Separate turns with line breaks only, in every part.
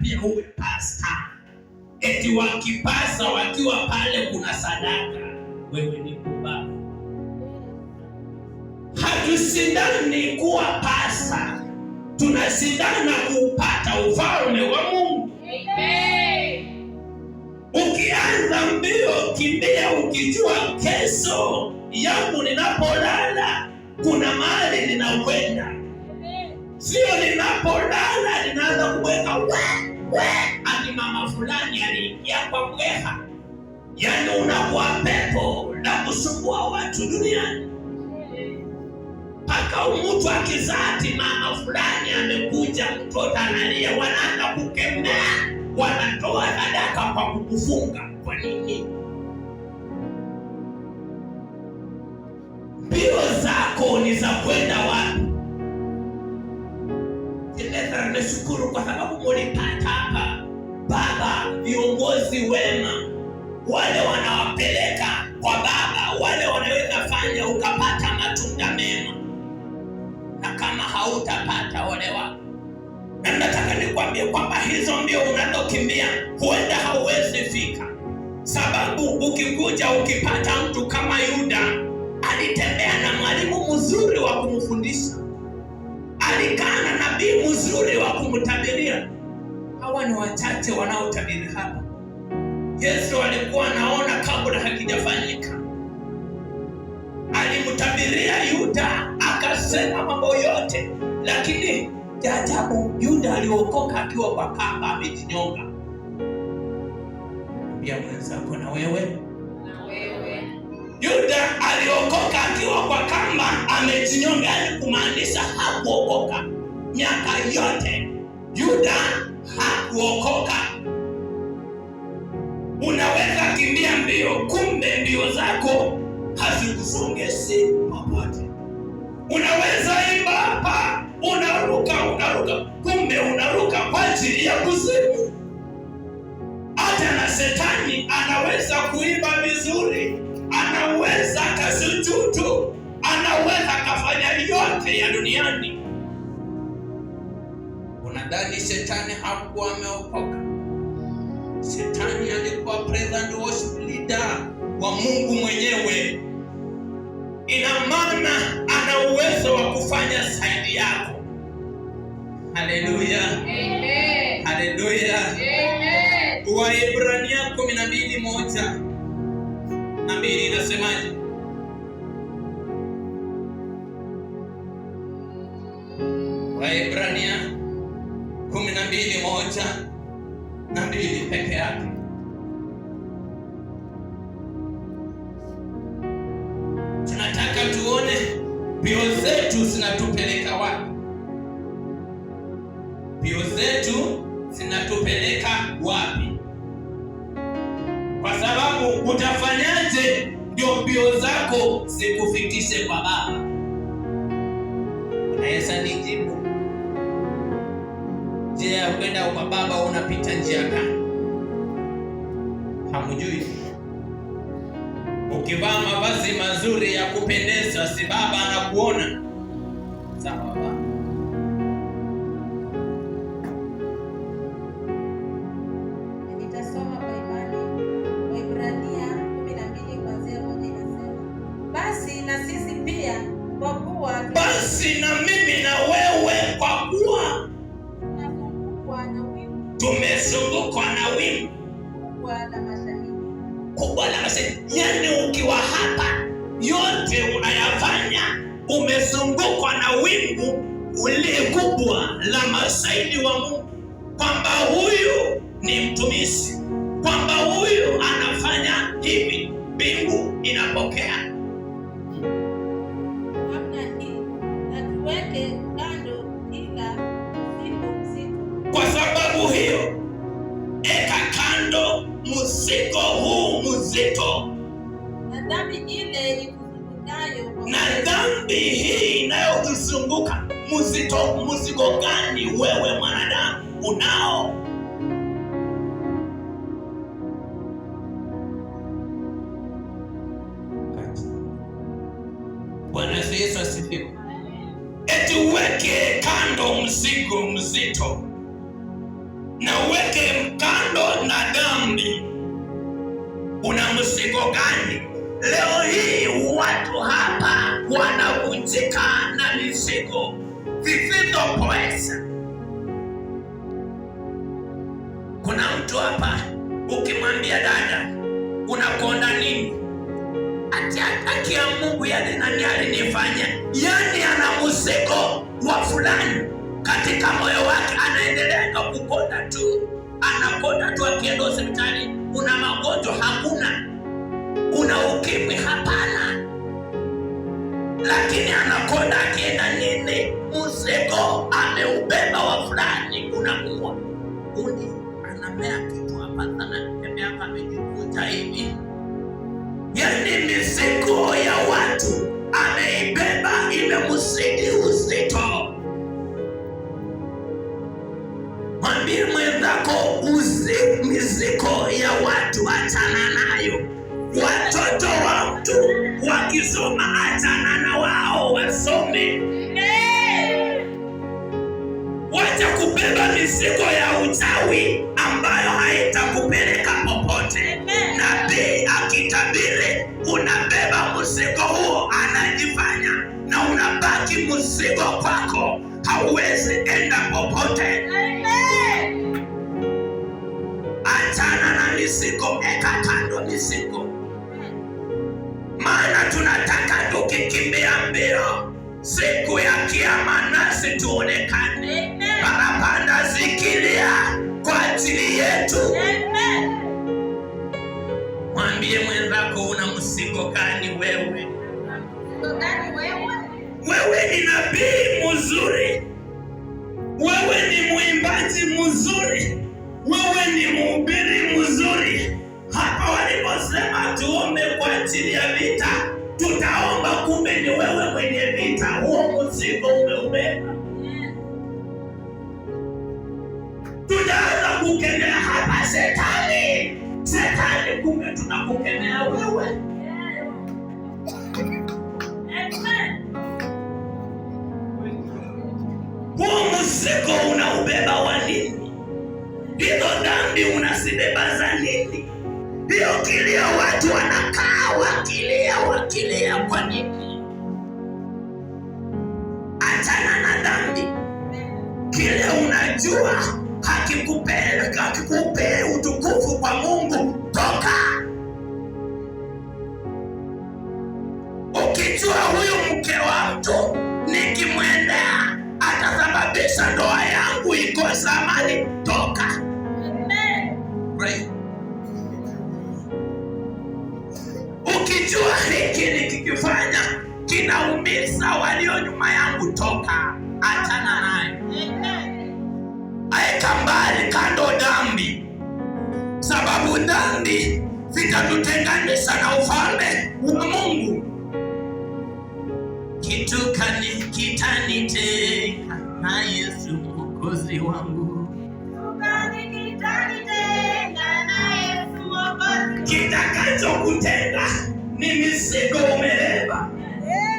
pia uwe pasta. Eti wakipasa wakiwa pale kuna sadaka, wewe ni pumbavu. Hatusindani kuwa pasta, tunashindana kupata ufalme wa Mungu. Amen. Ukianza mbio, kimbia ukijua kesho yangu ninapolala kuna mahali ninakwenda. Sio ninapolala ninaanza kuweka ati mama fulani aliingia kwa mbweha. Yaani unakuwa pepo na kusumbua watu duniani. Paka mtu akizati mama fulani amekuja, mtoto analia, wanaanza kukemea, wanatoa sadaka kwa kukufunga. Kwa nini? Mbio zako ni za kwenda wapi? Nimeshukuru kwa sababu mulipata hapa Baba viongozi wema, wale wanawapeleka kwa Baba, wale wanaweza fanya ukapata matunda mema. Na kama hautapata wale wako, na nataka nikwambie kwamba hizo mbio unazokimbia huenda hauwezi fika. Sababu ukikuja ukipata mtu kama Yuda, alitembea na mwalimu mzuri wa kumfundisha, alikaa na nabii mzuri wa kumtabiria. Hawa ni wachache wanaotabiri hapa. Yesu alikuwa anaona kabla hakijafanyika. Alimtabiria Yuda, akasema mambo yote, lakini ajabu, Yuda aliokoka akiwa kwa kamba amejinyonga. Pia mwenzako na wewe. Yuda aliokoka akiwa kwa kamba amejinyonga, kumaanisha hakuokoka miaka yote. Yuda hakuokoka. Unaweza kimbia mbio, kumbe mbio zako hazikusongeshi popote. Unaweza imba hapa, unaruka, kumbe unaruka kwa ajili ya kuzimu. Hata na shetani anaweza kuimba vizuri, anaweza kasujudu, anaweza kafanya yote ya duniani. Unadhani shetani hakuwa ameokoka? Shetani alikuwa present worship leader wa Mungu mwenyewe. Ina maana ana uwezo wa kufanya zaidi yako. Haleluya. Amen. Haleluya. Amen. Waebrania 12:1-2 inasemaje? Waebrania 12:1-2 peke yake. Tunataka tuone mbio zetu zinatupeleka wapi. Mbio zetu zinatupeleka wapi? Kwa sababu utafanyaje ndio mbio zako zikufikishe kwa Baba? Unaweza nijibu? Njia ya kwenda kwa Baba unapita njia gani? Hamjui? Ukivaa mavazi mazuri ya kupendeza, si Baba anakuona? Sawa Baba.
Nitasoma kwa imani. Waebrania 12:1 inasema, basi na sisi pia kwa kuwa
basi na mimi na wewe kwa kuwa tumezungukwa na wingu kubwa la mashahidi. Yaani ukiwa hapa, yote unayafanya umezungukwa na wingu ule kubwa la mashahidi wa Mungu, kwamba huyu ni mtumishi, kwamba huyu anafanya hivi. Mbingu inapokea.
Namna hii na tuweke kando kila mzigo mzito. Kwa
sababu hiyo, eka kando mzigo huu mzito,
na dhambi ile ikuzungukayo.
Na dhambi hii inayokuzunguka mzito. Mzigo gani wewe mwanadamu unao? Bwana Yesu asifiwe. Eti uweke kando mzigo mzito. na uweke kando na dhambi. Una mzigo gani? Leo hii watu hapa wanavunjika na mizigo visivyopoeza. Kuna mtu hapa ukimwambia dada, unakonda nini? Haki ya Mungu, yale nani alinifanya? Yani ana mzigo wa fulani katika moyo wake, anaendelea kukonda tu, anakonda tu. Akienda hospitali, una magonjwa? Hakuna. Una ukimwi? Hapana. Lakini anakonda. Akienda nini? Mzigo ameubeba wa fulani, unamuua. Uni anamea kitu hapa sana, tembea kama amejikunja hivi. Yani mizigo ya watu ameibeba, imemzidi uzito. Mwambie mwenzako, mizigo ya watu achana nayo. Watoto wa mtu wakisoma, achana na wao, wasome. Wacha kubeba mizigo ya uchawi ambayo haitakupeleka popote. Nabii akitabiri, unabeba mzigo huo, anajifanya na unabaki mzigo kwako, hauwezi enda popote. Achana na mizigo, eka kando mizigo. Maana tunataka tukikimbia mbio siku ya kiyama nasi tuonekane, parapanda zikilia kwa ajili yetu. Mwambie mwenzako, una mzigo gani wewe? Wewe ni nabii mzuri, wewe ni mwimbaji mzuri, wewe ni mhubiri mzuri. Hapa waliposema tuombe kwa ajili ya vita, tutaomba, kumbe ni wewe mwenye vita. Huo mzigo umeubeba. Tunaanza kukemea hapa shetani, shetani, kumbe tunakukemea wewe. Huo mzigo unaubeba wa nini? Hizo dhambi unazibeba za nini? Hiyo kilio, watu wanakaa wakilia kwa nini? Achana na dhambi. Kile unajua hakikupe utukufu kwa Mungu, toka. Ukijua huyu mke wa mtu nikimwendea atasababisha ndoa yangu ikose amani, toka. Right. Ukijua hiki nikikifanya kinaumiza walio nyuma yangu, toka. Achana naye. Aeka mbali kando dhambi, sababu dhambi zitatutenganisha na ufalme wa Mungu. Kitu kitanitenga na Yesu Mwokozi wangu? Kitakachokutenga ni mizigo umebeba.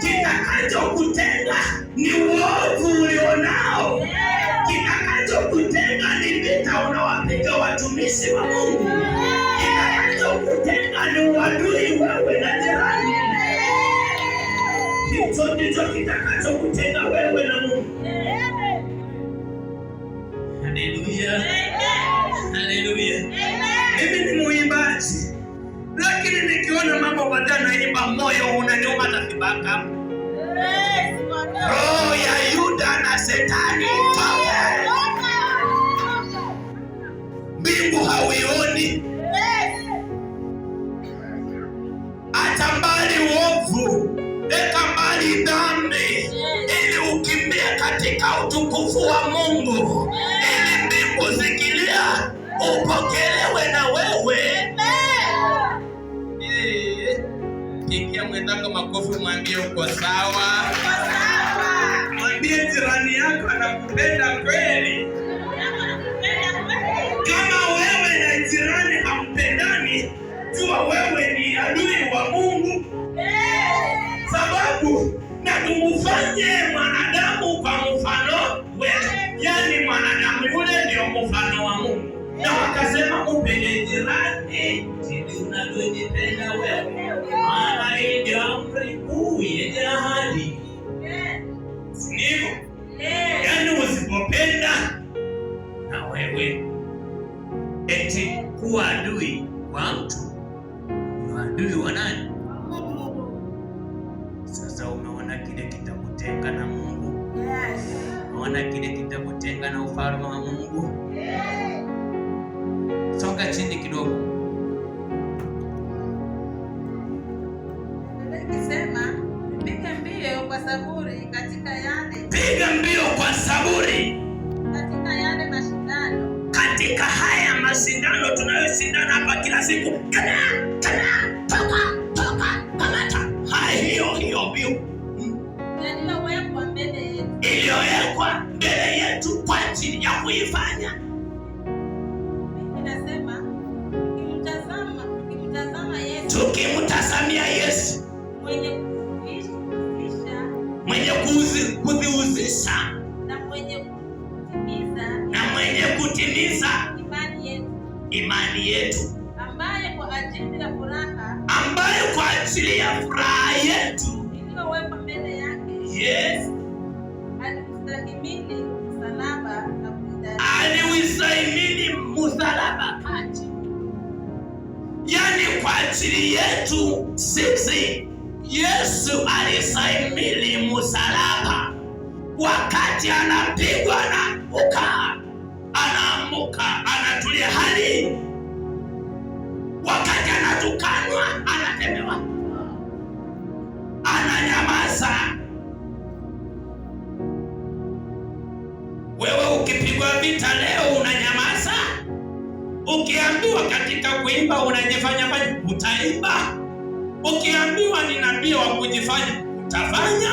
Kitakachokutenga ni uovu ulionao. Kitakachokutenga ni vita unawapiga watumishi wa Mungu. Kitakachokutenga ni uadui wewe na jirani. Hicho ndicho kitakachokutenga wewe na Mungu. Haleluya. Haleluya. Mimi ni muimbaji, lakini nikiona mambo baadaye naimba, moyo unaniuma na kibaka. Roho ya Yuda na Shetani toka. Mbingu hauioni. Acha mbali uovu, eka mbali dhambi, ili ukimbie katika utukufu wa Mungu, ili mbingu zikilia upokelewe na wewe. Pigia mwenzako makofi, mwambie uko sawa. Mwambie jirani yako anakupenda kweli. Kama wewe na jirani hampendani, jua wewe ni adui wa Mungu. Sababu na tumufanye mwanadamu kwa mfano wetu, yani mwanadamu yule ndio mfano wa Mungu. Na wakasema upende jirani jinsi unavyojipenda wewe, maana hii ndio amri kuu yenye ahadi. Si ndivyo? Yaani usipopenda na wewe eti kuwa adui wa mtu, ni adui wa nani? Sasa umeona kile kitakutenga na Mungu? Umeona kile kitakutenga na ufalme wa Mungu? Songa chini kidogo.
Nikisema piga mbio kwa saburi katika yale.
Piga mbio kwa saburi
Katika yale mashindano.
Katika haya mashindano tunayoshindana hapa kila siku. Kana, toka, kamata. Hiyo mbio
Iliyowekwa mbele yetu.
Iliyowekwa mbele yetu kwa ajili ya kuifanya.
Inasema tukimtazama Yesu.
Tukimtazamia Yesu.
Mwenye
kudhiuzisha
na
mwenye kutimiza
imani yetu, ambaye kwa ajili ya furaha
yetu
iliyowekwa mbele yake,
yes,
aliustahimili msalaba kati.
Yani kwa ajili yetu sisi Yesu alistahimili msalaba. Wakati anapigwa na ukaa, anaamuka, anatulia hali. Wakati anatukanwa, anatemewa, ananyamaza. Wewe ukipigwa vita leo unanyamaza? Ukiambiwa katika kuimba unajifanya utaimba? Ukiambiwa ni nabii wa kujifanya utafanya?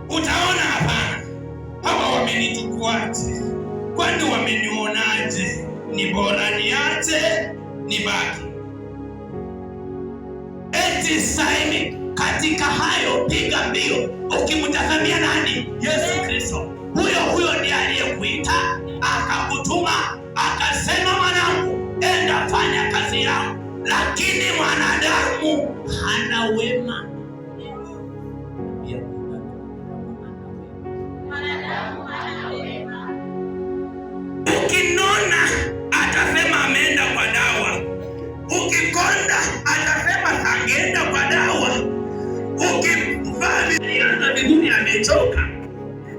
Utaona hapana, hawa wamenichukuaje? Kwani wamenionaje? Ni bora niache nibaki? Eti saini katika hayo piga mbio ukimtazamia nani? Yesu Kristo. Huyo ndiye aliyekuita akakutuma akasema, mwanangu, enda fanya kazi yako. Lakini mwanadamu hana wema. Ukinona atasema ameenda kwa dawa, ukikonda atasema angeenda kwa dawa, ukivaa vizuri amechoka.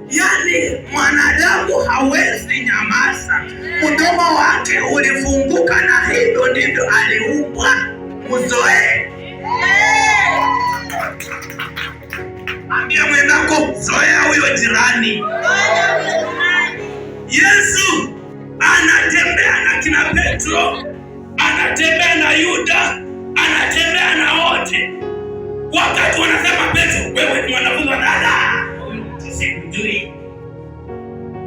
Yani mwanadamu hawezi nyamaza, mdomo wake ulifunguka, na hivyo ndivyo aliumbwa. Uzoee. Ambia mwenzako, zoea huyo jirani. Yesu anatembea na kina Petro, anatembea na Yuda, anatembea na wote. Wakati wanasema Petro, wewe ni mwanafunzi wa dada, sikujui.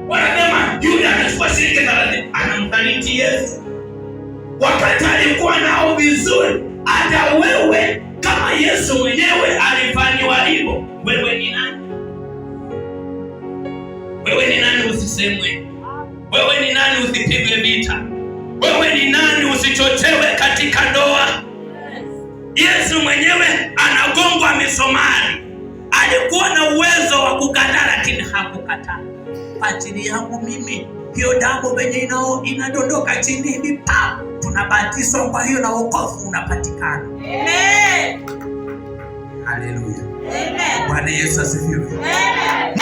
Wanasema Yuda anachukua shilingi 30, anamsaliti Yesu. Wakati alikuwa nao vizuri, hata wewe kama Yesu mwenyewe alifanywa hivyo. Wewe ni nani? Wewe ni nani usisemwe? Wewe ni nani usipigwe vita? Wewe ni nani usichochewe katika ndoa? Yesu mwenyewe anagongwa misumari. Alikuwa na uwezo wa kukataa, lakini hakukataa. Kwa ajili yangu mimi, hiyo damu venye inadondoka chini hivi, tunabatizwa, kwa hiyo na wokovu unapatikana.
Amen.
Haleluya.
Amen.
Bwana Yesu asifiwe.
Amen.